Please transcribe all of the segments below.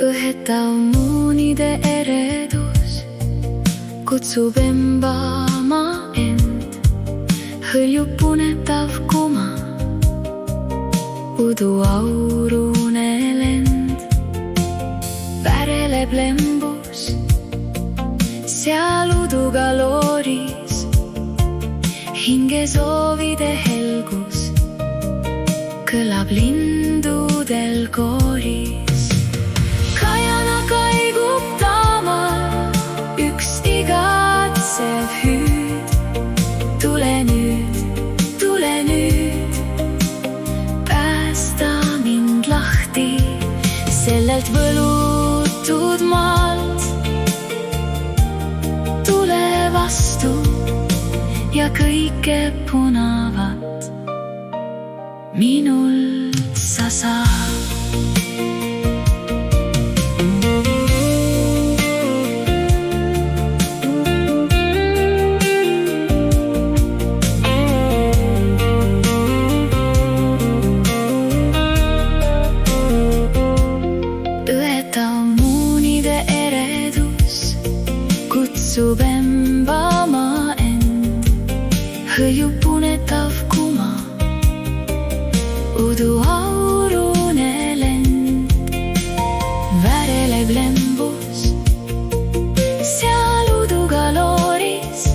õhetav muunide eredus kutsub embama end, hõljub punetav kuma, uduaurune lend. Väreleb lembus, seal uduga looris, hinge soovide helgus kõlab lindudel kooris. Kajana kaigub taamal üks igatsev hüüd. Tule nüüd, päästa mind lahti sellelt võlutud maalt. Tule vastu ja kõike punavat minult sa saad. Õhetav muunide eredus kutsub embama end, hõljub punetav kuma, uduaurune lend. Väreleb lembus, seal uduga looris,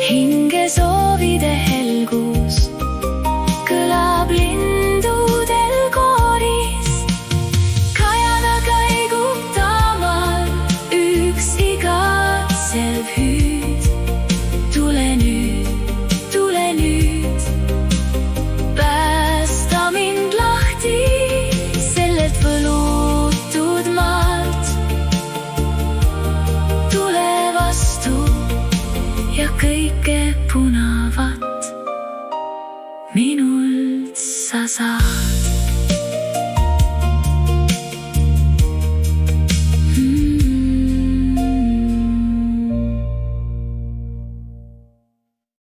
hinge soovide helgus kõlab lindudel kooris. Kajana kaigub taamal üks igatsev hüüd. Tule nüüd, päästa mind lahti sellelt võlutud maalt. Tule vastu ja kõike punavat minult sa saad.